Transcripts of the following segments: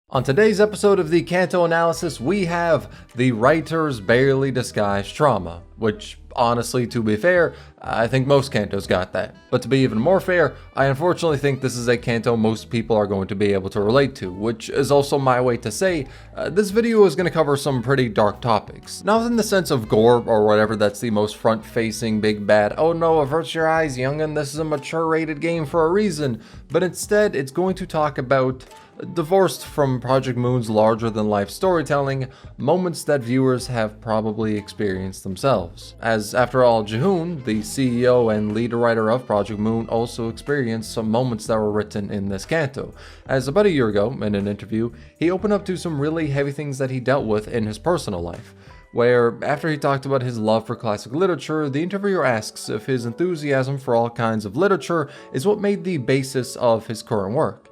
On today's episode of the Canto analysis, we have the writer's barely disguised trauma, which, honestly, to be fair, I think most Cantos got that. But to be even more fair, I unfortunately think this is a Canto most people are going to be able to relate to, which is also my way to say, this video is going to cover some pretty dark topics. Not in the sense of gore or whatever that's the most front-facing big bad, oh no, avert your eyes youngin', this is a mature rated game for a reason, but instead it's going to talk about divorced from Project Moon's larger-than-life storytelling, moments that viewers have probably experienced themselves. As, after all, Ji Hoon, the CEO and lead writer of Project Moon, also experienced some moments that were written in this Canto. As about a year ago, in an interview, he opened up to some really heavy things that he dealt with in his personal life, where, after he talked about his love for classic literature, the interviewer asks if his enthusiasm for all kinds of literature is what made the basis of his current work.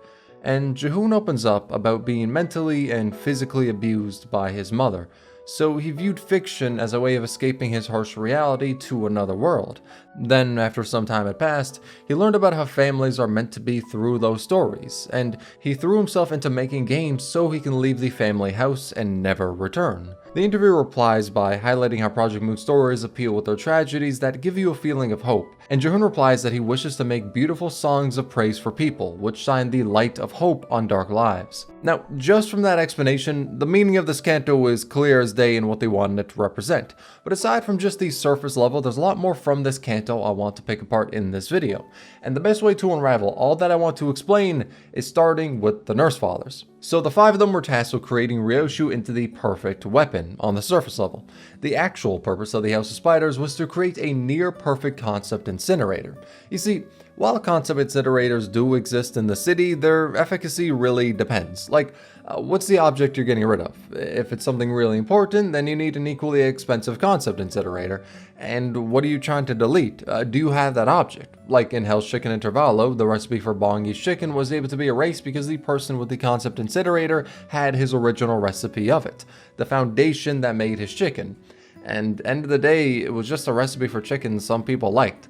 And Ji Hoon opens up about being mentally and physically abused by his mother, so he viewed fiction as a way of escaping his harsh reality to another world. Then, after some time had passed, he learned about how families are meant to be through those stories, and he threw himself into making games so he can leave the family house and never return. The interviewer replies by highlighting how Project Moon stories appeal with their tragedies that give you a feeling of hope, and Ji Hoon replies that he wishes to make beautiful songs of praise for people, which shine the light of hope on dark lives. Now, just from that explanation, the meaning of this canto is clear as day in what they wanted it to represent, but aside from just the surface level, there's a lot more from this canto I want to pick apart in this video, and the best way to unravel all that I want to explain is starting with the Nursefathers. So the five of them were tasked with creating Ryoshu into the perfect weapon on the surface level. The actual purpose of the House of Spiders was to create a near-perfect concept incinerator. You see, while concept incinerators do exist in the city, their efficacy really depends. Like, what's the object you're getting rid of? If it's something really important, then you need an equally expensive concept incinerator. And what are you trying to delete? Do you have that object? Like in Hell's Chicken Intervallo, the recipe for Bongi's chicken was able to be erased because the person with the concept incinerator had his original recipe of it, the foundation that made his chicken. And end of the day, it was just a recipe for chicken some people liked.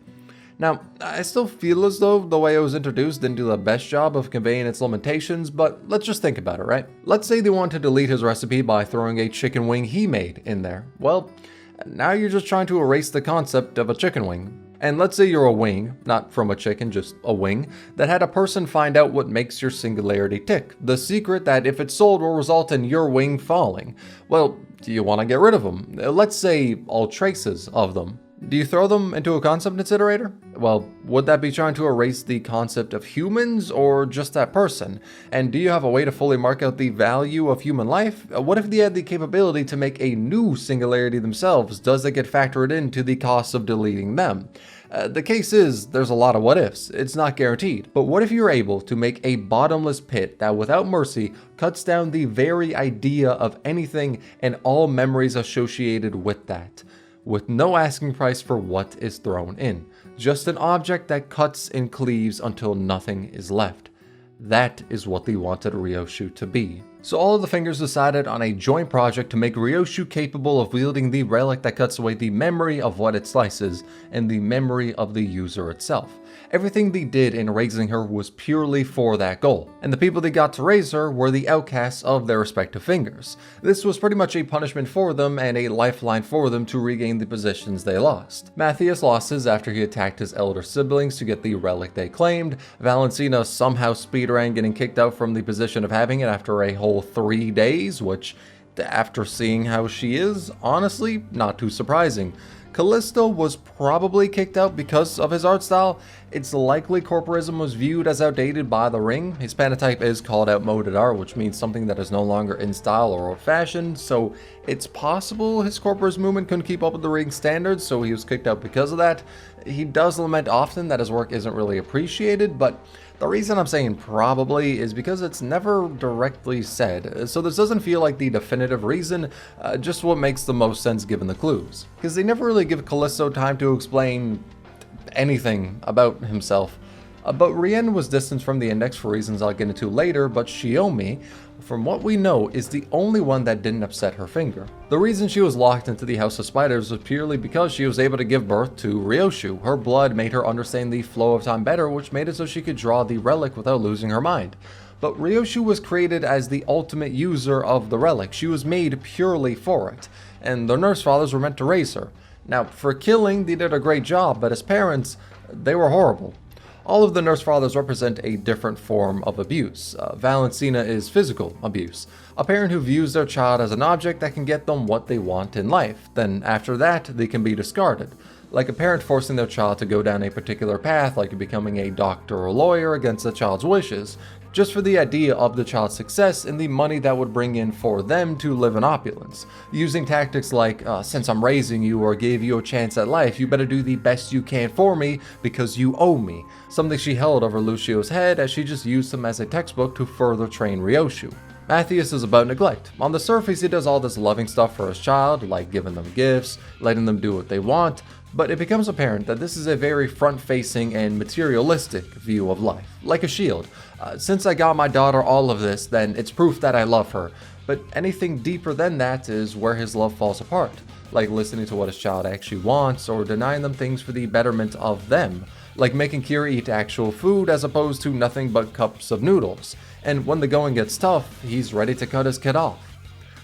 Now, I still feel as though the way it was introduced didn't do the best job of conveying its limitations, but let's just think about it, right? Let's say they want to delete his recipe by throwing a chicken wing he made in there. Well, now you're just trying to erase the concept of a chicken wing. And let's say you're a wing, not from a chicken, just a wing, that had a person find out what makes your singularity tick. The secret that if it's sold will result in your wing falling. Well, do you want to get rid of them? Let's say all traces of them. Do you throw them into a concept incinerator? Well, would that be trying to erase the concept of humans or just that person? And do you have a way to fully mark out the value of human life? What if they had the capability to make a new singularity themselves? Does that get factored into the cost of deleting them? The case is, there's a lot of what ifs. It's not guaranteed. But what if you're able to make a bottomless pit that without mercy cuts down the very idea of anything and all memories associated with that, with no asking price for what is thrown in, just an object that cuts and cleaves until nothing is left? That is what they wanted Ryoshu to be. So all of the fingers decided on a joint project to make Ryoshu capable of wielding the relic that cuts away the memory of what it slices and the memory of the user itself. Everything they did in raising her was purely for that goal, and the people they got to raise her were the outcasts of their respective fingers. This was pretty much a punishment for them and a lifeline for them to regain the positions they lost. Matthias lost his after he attacked his elder siblings to get the relic they claimed. Valentina somehow speedran getting kicked out from the position of having it after a whole 3 days, which, after seeing how she is, honestly, not too surprising. Callisto was probably kicked out because of his art style. It's likely corporism was viewed as outdated by the Ring. His panotype is called outmoded art, which means something that is no longer in style or old-fashioned, so it's possible his corporism movement couldn't keep up with the Ring standards, so he was kicked out because of that. He does lament often that his work isn't really appreciated, but the reason I'm saying probably is because it's never directly said, so this doesn't feel like the definitive reason, just what makes the most sense given the clues. Because they never really give Callisto time to explain anything about himself. But Rien was distanced from the index for reasons I'll get into later, but Shiomi, from what we know, is the only one that didn't upset her finger. The reason she was locked into the House of Spiders was purely because she was able to give birth to Ryoshu. Her blood made her understand the flow of time better, which made it so she could draw the relic without losing her mind. but Ryoshu was created as the ultimate user of the relic. She was made purely for it, and the Nursefathers were meant to raise her. Now, for killing, they did a great job, but as parents, they were horrible. All of the Nursefathers represent a different form of abuse. Valentina is physical abuse. A parent who views their child as an object that can get them what they want in life. Then after that, they can be discarded. Like a parent forcing their child to go down a particular path, like becoming a doctor or lawyer against the child's wishes, just for the idea of the child's success and the money that would bring in for them to live in opulence. Using tactics like, since I'm raising you or gave you a chance at life, you better do the best you can for me because you owe me. Something she held over Lucio's head as she just used him as a textbook to further train Ryoshu. Matthias is about neglect. On the surface, he does all this loving stuff for his child, like giving them gifts, letting them do what they want, but it becomes apparent that this is a very front-facing and materialistic view of life, like a shield. Since I got my daughter all of this, then it's proof that I love her. But anything deeper than that is where his love falls apart, like listening to what his child actually wants or denying them things for the betterment of them, like making Kira eat actual food as opposed to nothing but cups of noodles. And when the going gets tough, he's ready to cut his kid off.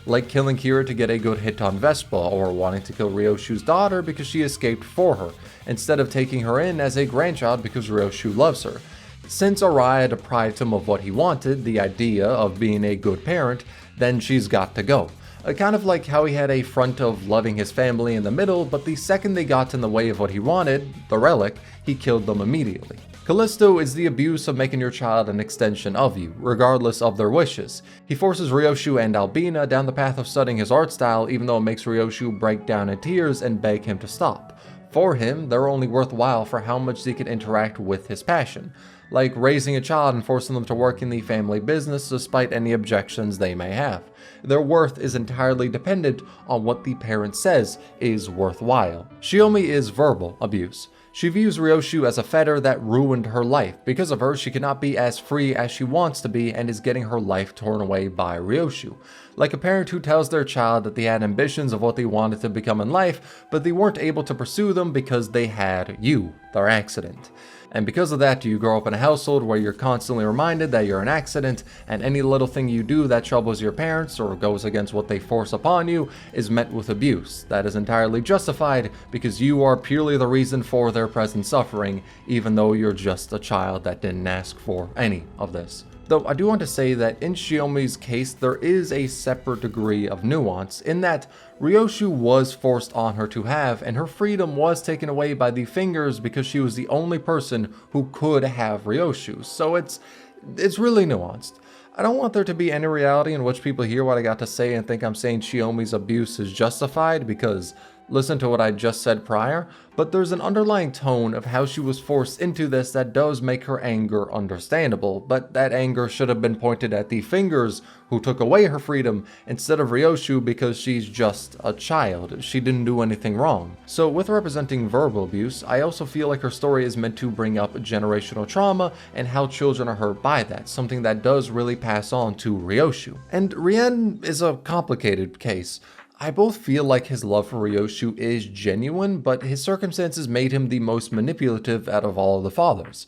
Like killing Kira to get a good hit on Vespa, or wanting to kill Ryoshu's daughter because she escaped for her, instead of taking her in as a grandchild because Ryoshu loves her. Since Araya deprived him of what he wanted, the idea of being a good parent, then she's got to go. Kind of like how he had a front of loving his family in the middle, but the second they got in the way of what he wanted, the relic, he killed them immediately. Callisto is the abuse of making your child an extension of you, regardless of their wishes. He forces Ryoshu and Albina down the path of studying his art style, even though it makes Ryoshu break down in tears and beg him to stop. For him, they're only worthwhile for how much they can interact with his passion, like raising a child and forcing them to work in the family business despite any objections they may have. Their worth is entirely dependent on what the parent says is worthwhile. Shiomi is verbal abuse. She views Ryoshu as a fetter that ruined her life. Because of her, she cannot be as free as she wants to be and is getting her life torn away by Ryoshu. Like a parent who tells their child that they had ambitions of what they wanted to become in life, but they weren't able to pursue them because they had you, their accident. And because of that, you grow up in a household where you're constantly reminded that you're an accident, and any little thing you do that troubles your parents or goes against what they force upon you is met with abuse. That is entirely justified because you are purely the reason for their present suffering, even though you're just a child that didn't ask for any of this. Though I do want to say that in Shiomi's case, there is a separate degree of nuance in that Ryoshu was forced on her to have, and her freedom was taken away by the fingers because she was the only person who could have Ryoshu. So it's really nuanced. I don't want there to be any reality in which people hear what I got to say and think I'm saying Shiomi's abuse is justified, because listen to what I just said prior, but there's an underlying tone of how she was forced into this that does make her anger understandable, but that anger should have been pointed at the fingers who took away her freedom instead of Ryoshu because she's just a child. She didn't do anything wrong. So with representing verbal abuse, I also feel like her story is meant to bring up generational trauma and how children are hurt by that, something that does really pass on to Ryoshu. And Rien is a complicated case. I both feel like his love for Ryoshu is genuine, but his circumstances made him the most manipulative out of all of the fathers.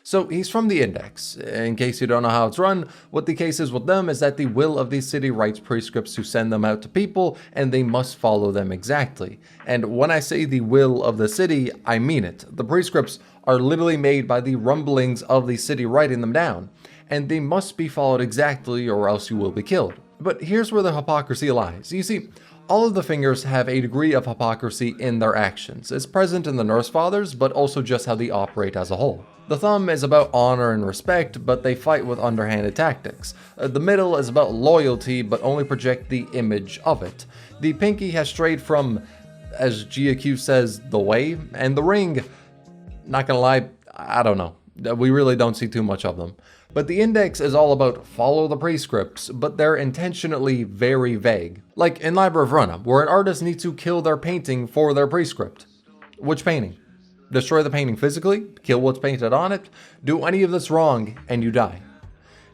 So he's from the Index. In case you don't know how it's run, what the case is with them is that the will of the city writes prescripts to send them out to people, and they must follow them exactly. And when I say the will of the city, I mean it. The prescripts are literally made by the rumblings of the city writing them down, and they must be followed exactly or else you will be killed. But here's where the hypocrisy lies. You see, all of the fingers have a degree of hypocrisy in their actions. It's present in the Nursefathers, but also just how they operate as a whole. The thumb is about honor and respect, but they fight with underhanded tactics. The middle is about loyalty, but only project the image of it. The pinky has strayed from, as GQ says, the way, and the ring, not gonna lie, I don't know. We really don't see too much of them. But the Index is all about follow the prescripts, but they're intentionally very vague. Like in Library of Runa, where an artist needs to kill their painting for their prescript. Which painting? Destroy the painting physically? Kill what's painted on it? Do any of this wrong and you die.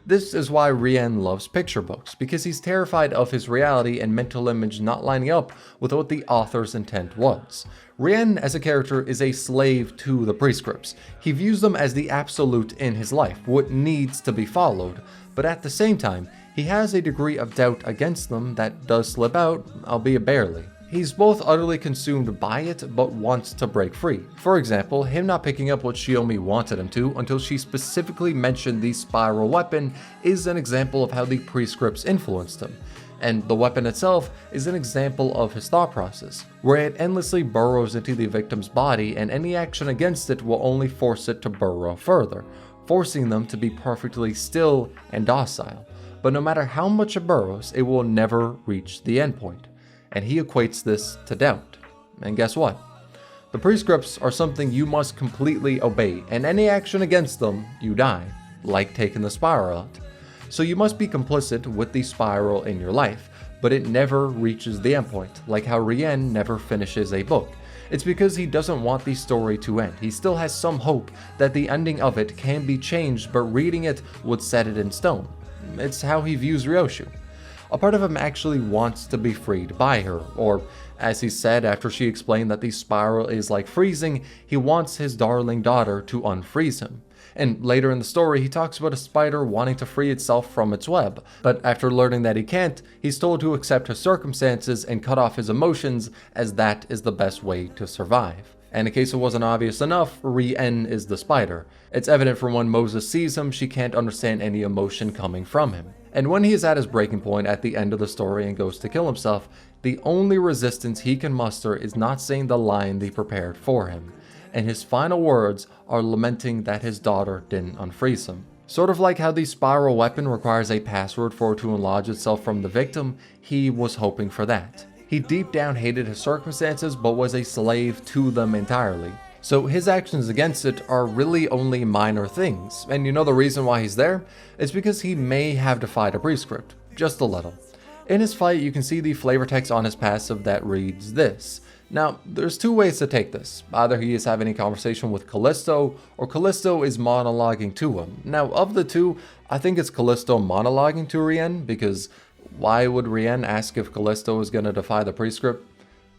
This is why Rien loves picture books, because he's terrified of his reality and mental image not lining up with what the author's intent was. Rien as a character is a slave to the prescripts. He views them as the absolute in his life, what needs to be followed, but at the same time, he has a degree of doubt against them that does slip out, albeit barely. He's both utterly consumed by it, but wants to break free. For example, him not picking up what Shiomi wanted him to until she specifically mentioned the spiral weapon is an example of how the prescripts influenced him. And the weapon itself is an example of his thought process, where it endlessly burrows into the victim's body and any action against it will only force it to burrow further, forcing them to be perfectly still and docile. But no matter how much it burrows, it will never reach the endpoint. And he equates this to doubt. And guess what? The prescripts are something you must completely obey, and any action against them, you die, like taking the spiral out. So you must be complicit with the spiral in your life, but it never reaches the endpoint, like how Rien never finishes a book. It's because he doesn't want the story to end. He still has some hope that the ending of it can be changed, but reading it would set it in stone. It's how he views Ryoshu. A part of him actually wants to be freed by her, or as he said after she explained that the spiral is like freezing, he wants his darling daughter to unfreeze him. And later in the story, he talks about a spider wanting to free itself from its web, but after learning that he can't, he's told to accept his circumstances and cut off his emotions, as that is the best way to survive. And in case it wasn't obvious enough, Rien is the spider. It's evident from when Moses sees him, she can't understand any emotion coming from him. And when he is at his breaking point at the end of the story and goes to kill himself, the only resistance he can muster is not saying the line they prepared for him. And his final words are lamenting that his daughter didn't unfreeze him. Sort of like how the spiral weapon requires a password for it to enlarge itself from the victim, he was hoping for that. He deep down hated his circumstances, but was a slave to them entirely. So his actions against it are really only minor things, and you know the reason why he's there? It's because he may have defied a prescript, just a little. In his fight, you can see the flavor text on his passive that reads this. Now, there's two ways to take this. Either he is having a conversation with Callisto, or Callisto is monologuing to him. Now, of the two, I think it's Callisto monologuing to Rien, because why would Rien ask if Callisto is going to defy the prescript?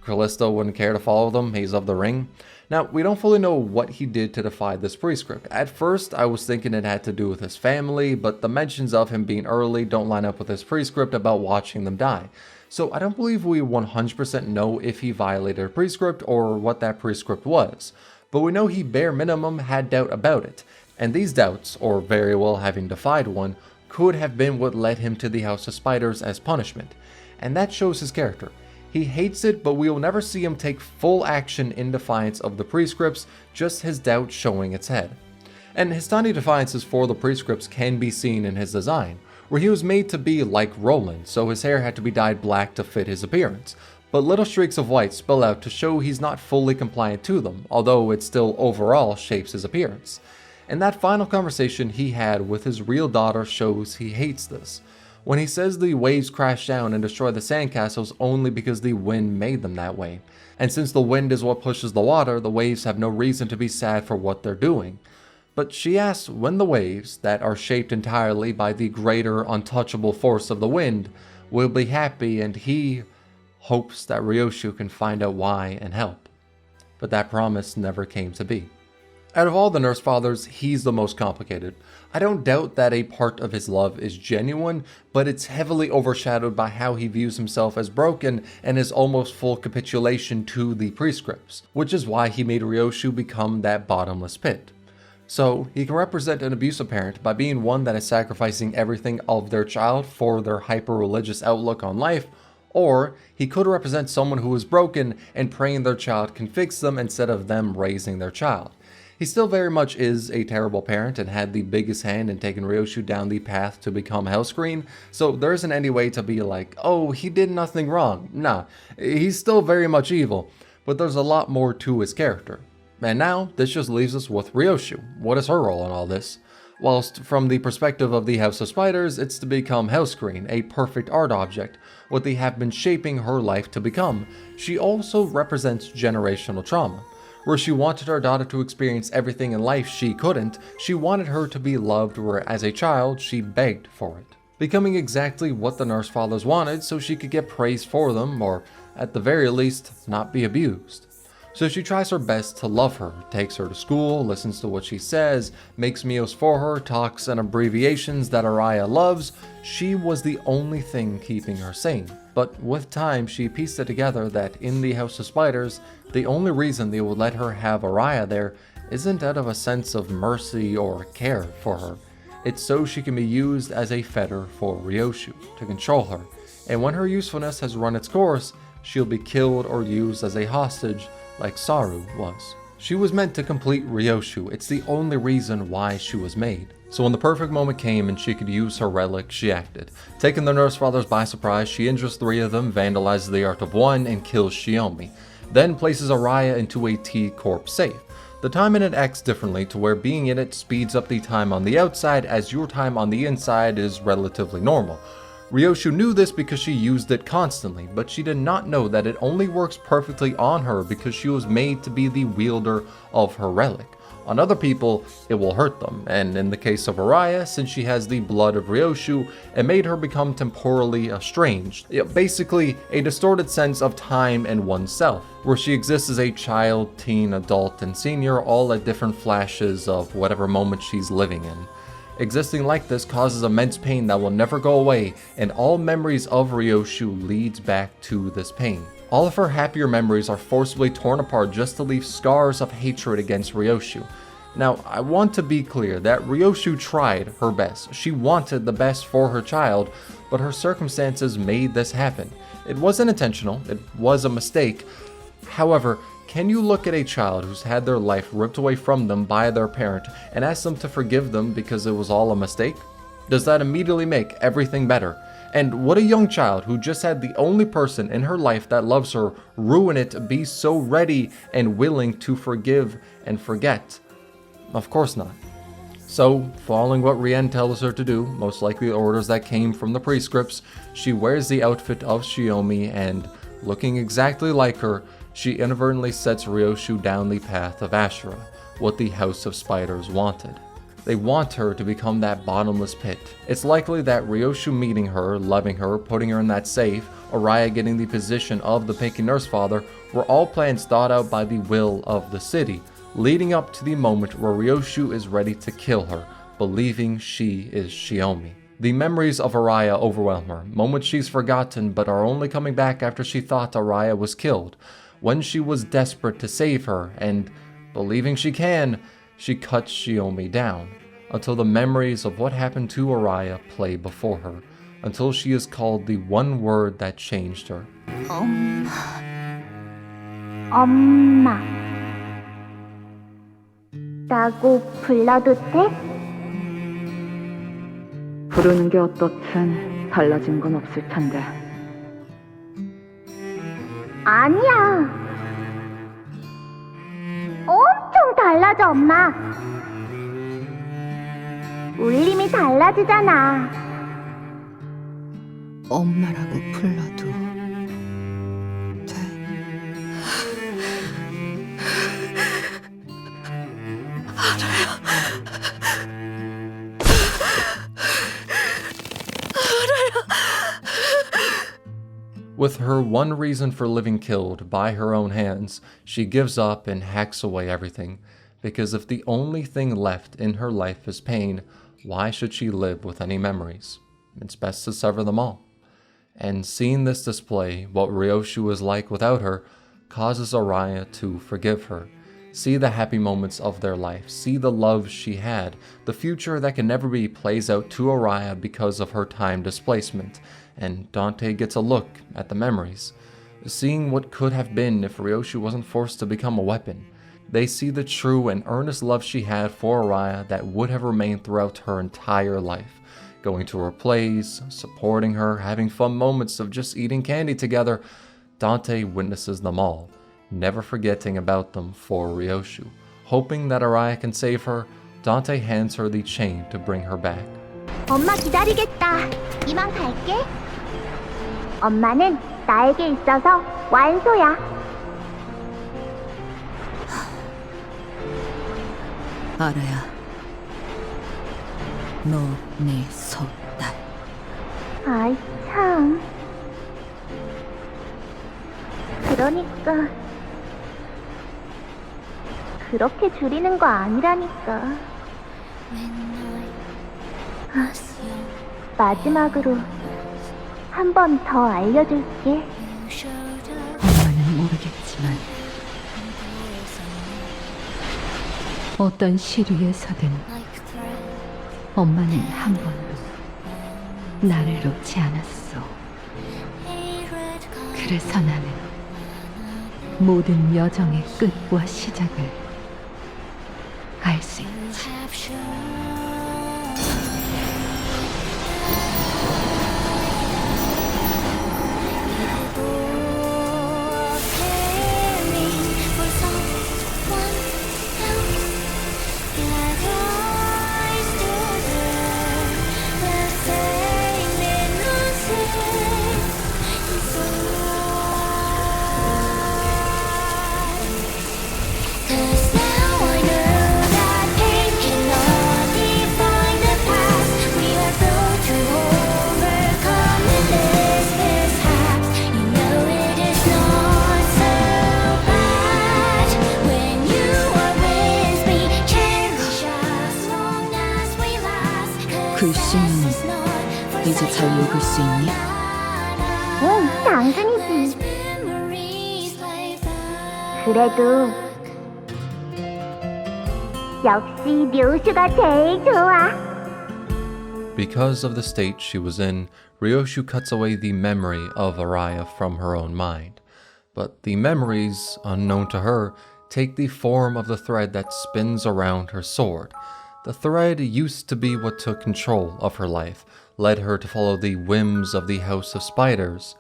Callisto wouldn't care to follow them, he's of the ring. Now, we don't fully know what he did to defy this prescript. At first, I was thinking it had to do with his family, but the mentions of him being early don't line up with his prescript about watching them die. So I don't believe we 100% know if he violated a prescript or what that prescript was. But we know he bare minimum had doubt about it. And these doubts, or very well having defied one, could have been what led him to the House of Spiders as punishment. And that shows his character. He hates it, but we will never see him take full action in defiance of the prescripts, just his doubt showing its head. And his tiny defiances for the prescripts can be seen in his design, where he was made to be like Roland, so his hair had to be dyed black to fit his appearance. But little streaks of white spill out to show he's not fully compliant to them, although it still overall shapes his appearance. And that final conversation he had with his real daughter shows he hates this. When he says the waves crash down and destroy the sandcastles only because the wind made them that way. And since the wind is what pushes the water, the waves have no reason to be sad for what they're doing. But she asks when the waves, that are shaped entirely by the greater untouchable force of the wind, will be happy, and he hopes that Ryoshu can find out why and help. But that promise never came to be. Out of all the Nursefathers, he's the most complicated. I don't doubt that a part of his love is genuine, but it's heavily overshadowed by how he views himself as broken and his almost full capitulation to the prescripts, which is why he made Ryoshu become that bottomless pit. So, he can represent an abusive parent by being one that is sacrificing everything of their child for their hyper-religious outlook on life, or he could represent someone who is broken and praying their child can fix them instead of them raising their child. He still very much is a terrible parent and had the biggest hand in taking Ryoshu down the path to become Hellscreen, so there isn't any way to be like, oh, he did nothing wrong. Nah, he's still very much evil, but there's a lot more to his character. And now, this just leaves us with Ryoshu. What is her role in all this? Whilst from the perspective of the House of Spiders, it's to become Hellscreen, a perfect art object, what they have been shaping her life to become. She also represents generational trauma. Where she wanted her daughter to experience everything in life she couldn't, she wanted her to be loved where as a child she begged for it. Becoming exactly what the Nursefathers wanted so she could get praise for them, or at the very least, not be abused. So she tries her best to love her, takes her to school, listens to what she says, makes meals for her, talks in abbreviations that Araya loves. She was the only thing keeping her sane. But with time, she pieced it together that in the House of Spiders, the only reason they would let her have Araya there isn't out of a sense of mercy or care for her. It's so she can be used as a fetter for Ryoshu to control her. And when her usefulness has run its course, she'll be killed or used as a hostage like Saru was. She was meant to complete Ryoshu. It's the only reason why she was made. So when the perfect moment came and she could use her relic, she acted. Taking the Nursefathers by surprise, she injures 3 of them, vandalizes the art of 1, and kills Shiomi. Then places Araya into a T-Corp safe. The time in it acts differently to where being in it speeds up the time on the outside as your time on the inside is relatively normal. Ryoshu knew this because she used it constantly, but she did not know that it only works perfectly on her because she was made to be the wielder of her relic. On other people, it will hurt them, and in the case of Araya, since she has the blood of Ryoshu, it made her become temporally estranged. Basically, a distorted sense of time and oneself, where she exists as a child, teen, adult, and senior, all at different flashes of whatever moment she's living in. Existing like this causes immense pain that will never go away, and all memories of Ryoshu leads back to this pain. All of her happier memories are forcibly torn apart just to leave scars of hatred against Ryoshu. Now, I want to be clear that Ryoshu tried her best. She wanted the best for her child, but her circumstances made this happen. It wasn't intentional, it was a mistake. However, can you look at a child who's had their life ripped away from them by their parent and ask them to forgive them because it was all a mistake? Does that immediately make everything better? And would a young child who just had the only person in her life that loves her ruin it be so ready and willing to forgive and forget? Of course not. So, following what Rien tells her to do, most likely orders that came from the prescripts, she wears the outfit of Shiomi and, looking exactly like her, she inadvertently sets Ryoshu down the path of Ashura, what the House of Spiders wanted. They want her to become that bottomless pit. It's likely that Ryoshu meeting her, loving her, putting her in that safe, Araya getting the position of the Pinky Nursefather were all plans thought out by the will of the city, leading up to the moment where Ryoshu is ready to kill her, believing she is Shiomi. The memories of Araya overwhelm her, moments she's forgotten but are only coming back after she thought Araya was killed. When she was desperate to save her, and believing she can, she cuts Shiomi down, until the memories of what happened to Araya play before her, until she is called the one word that changed her. 엄마 라고 불러도 돼? 부르는 게 어떻든 달라진 건 없을 텐데. 아니야. 엄청 달라져, 엄마. 울림이 달라지잖아. 엄마라고 불러도 돼. With her one reason for living killed by her own hands, she gives up and hacks away everything. Because if the only thing left in her life is pain, why should she live with any memories? It's best to sever them all. And seeing this display, what Ryoshu is like without her, causes Araya to forgive her. See the happy moments of their life, see the love she had, the future that can never be plays out to Araya because of her time displacement, and Dante gets a look at the memories, seeing what could have been if Ryoshu wasn't forced to become a weapon. They see the true and earnest love she had for Araya that would have remained throughout her entire life, going to her plays, supporting her, having fun moments of just eating candy together. Dante witnesses them all, never forgetting about them for Ryoshu. Hoping that Araya can save her, Dante hands her the chain to bring her back. 엄마 기다리겠다. 이만 갈게. 엄마는 나에게 있어서 완소야. 알아야 너 내 소딸. 아이 참. 그러니까 그렇게 줄이는 거 아니라니까. 마지막으로 한 번 더 알려줄게. 엄마는 모르겠지만 어떤 시류에서든 엄마는 한 번도 나를 놓지 않았어. 그래서 나는 모든 여정의 끝과 시작을 알 수 있지. 글씨는 이제 잘 읽을 수 있니? 응, 당근이지. 그래도 역시 묘수가 제일 좋아. Because of the state she was in, Ryoshu cuts away the memory of Araya from her own mind. But the memories, unknown to her, take the form of the thread that spins around her sword. The thread used to be what took control of her life, led her to follow the whims of the House of Spiders.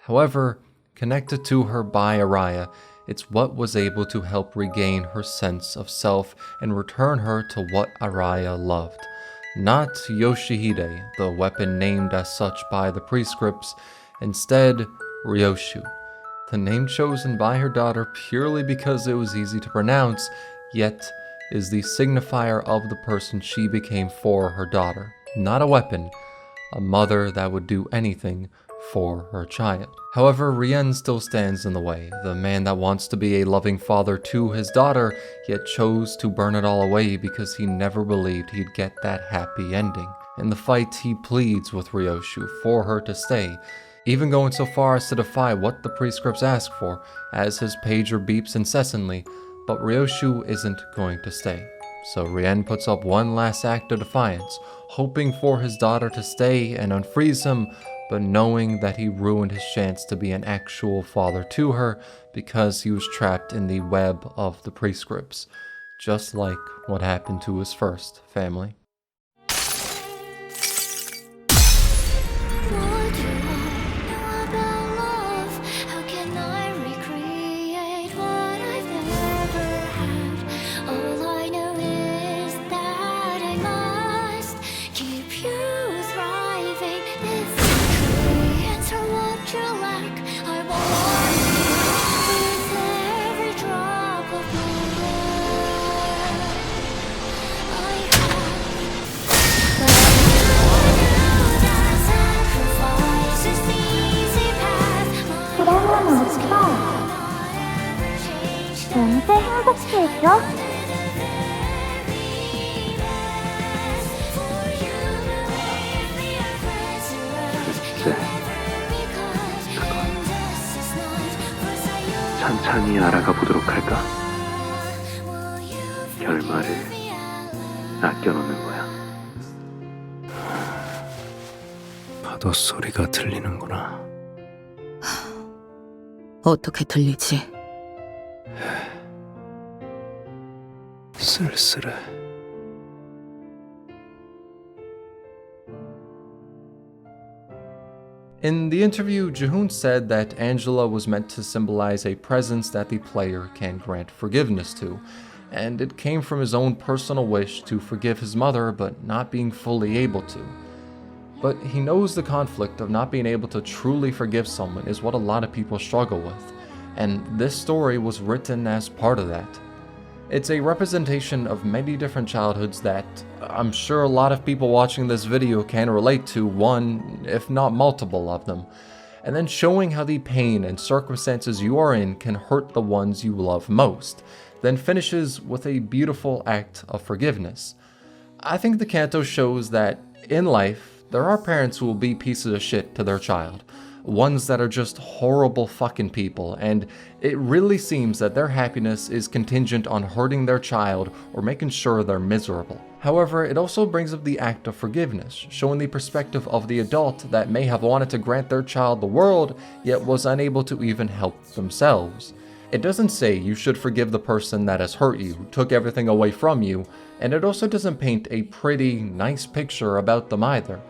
However, connected to her by Araya, it's what was able to help regain her sense of self and return her to what Araya loved. Not Yoshihide, the weapon named as such by the prescripts, instead Ryoshu, the name chosen by her daughter purely because it was easy to pronounce, yet is the signifier of the person she became for her daughter. Not a weapon, a mother that would do anything for her child. However, Rien still stands in the way, the man that wants to be a loving father to his daughter, yet chose to burn it all away because he never believed he'd get that happy ending. In the fight, he pleads with Ryoshu for her to stay, even going so far as to defy what the prescripts ask for, as his pager beeps incessantly, but Ryoshu isn't going to stay. So Rien puts up one last act of defiance, hoping for his daughter to stay and unfreeze him, but knowing that he ruined his chance to be an actual father to her because he was trapped in the web of the prescripts, just like what happened to his first family. 언제 행복해져? 글쎄, 천천히 알아가 보도록 할까? 결말을 아껴놓는 거야. 파도 소리가 들리는구나. 어떻게 들리지? 쓸쓸해. In the interview, Ji Hoon said that Angela was meant to symbolize a presence that the player can grant forgiveness to, and it came from his own personal wish to forgive his mother but not being fully able to. But he knows the conflict of not being able to truly forgive someone is what a lot of people struggle with, and this story was written as part of that. It's a representation of many different childhoods that I'm sure a lot of people watching this video can relate to, one, if not multiple of them, and then showing how the pain and circumstances you are in can hurt the ones you love most, then finishes with a beautiful act of forgiveness. I think the Canto shows that in life, there are parents who will be pieces of shit to their child, ones that are just horrible fucking people, and it really seems that their happiness is contingent on hurting their child or making sure they're miserable. However, it also brings up the act of forgiveness, showing the perspective of the adult that may have wanted to grant their child the world, yet was unable to even help themselves. It doesn't say you should forgive the person that has hurt you, took everything away from you, and it also doesn't paint a pretty, nice picture about them either.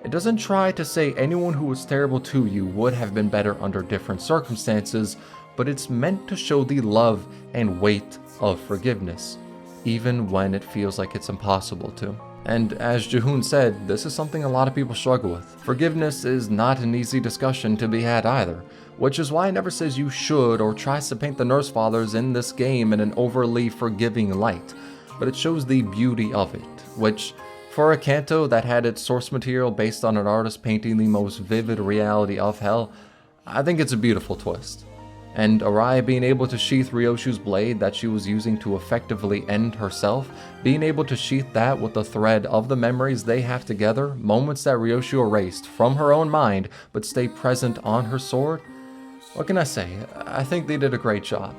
It doesn't try to say anyone who was terrible to you would have been better under different circumstances, but it's meant to show the love and weight of forgiveness, even when it feels like it's impossible to. And as Ji Hoon said, this is something a lot of people struggle with. Forgiveness is not an easy discussion to be had either, which is why it never says you should or tries to paint the Nursefathers in this game in an overly forgiving light, but it shows the beauty of it, which, for a Canto that had its source material based on an artist painting the most vivid reality of hell, I think it's a beautiful twist. And Arai being able to sheath Ryoshu's blade that she was using to effectively end herself, being able to sheath that with the thread of the memories they have together, moments that Ryoshu erased from her own mind but stay present on her sword, what can I say? I think they did a great job.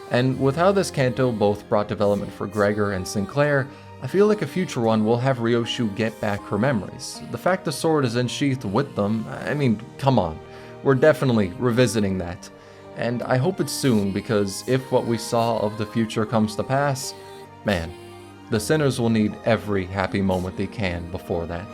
And with how this Canto both brought development for Gregor and Sinclair, I feel like a future one will have Ryoshu get back her memories. The fact the sword is unsheathed with them, I mean, come on. We're definitely revisiting that. And I hope it's soon, because if what we saw of the future comes to pass, man, the sinners will need every happy moment they can before that.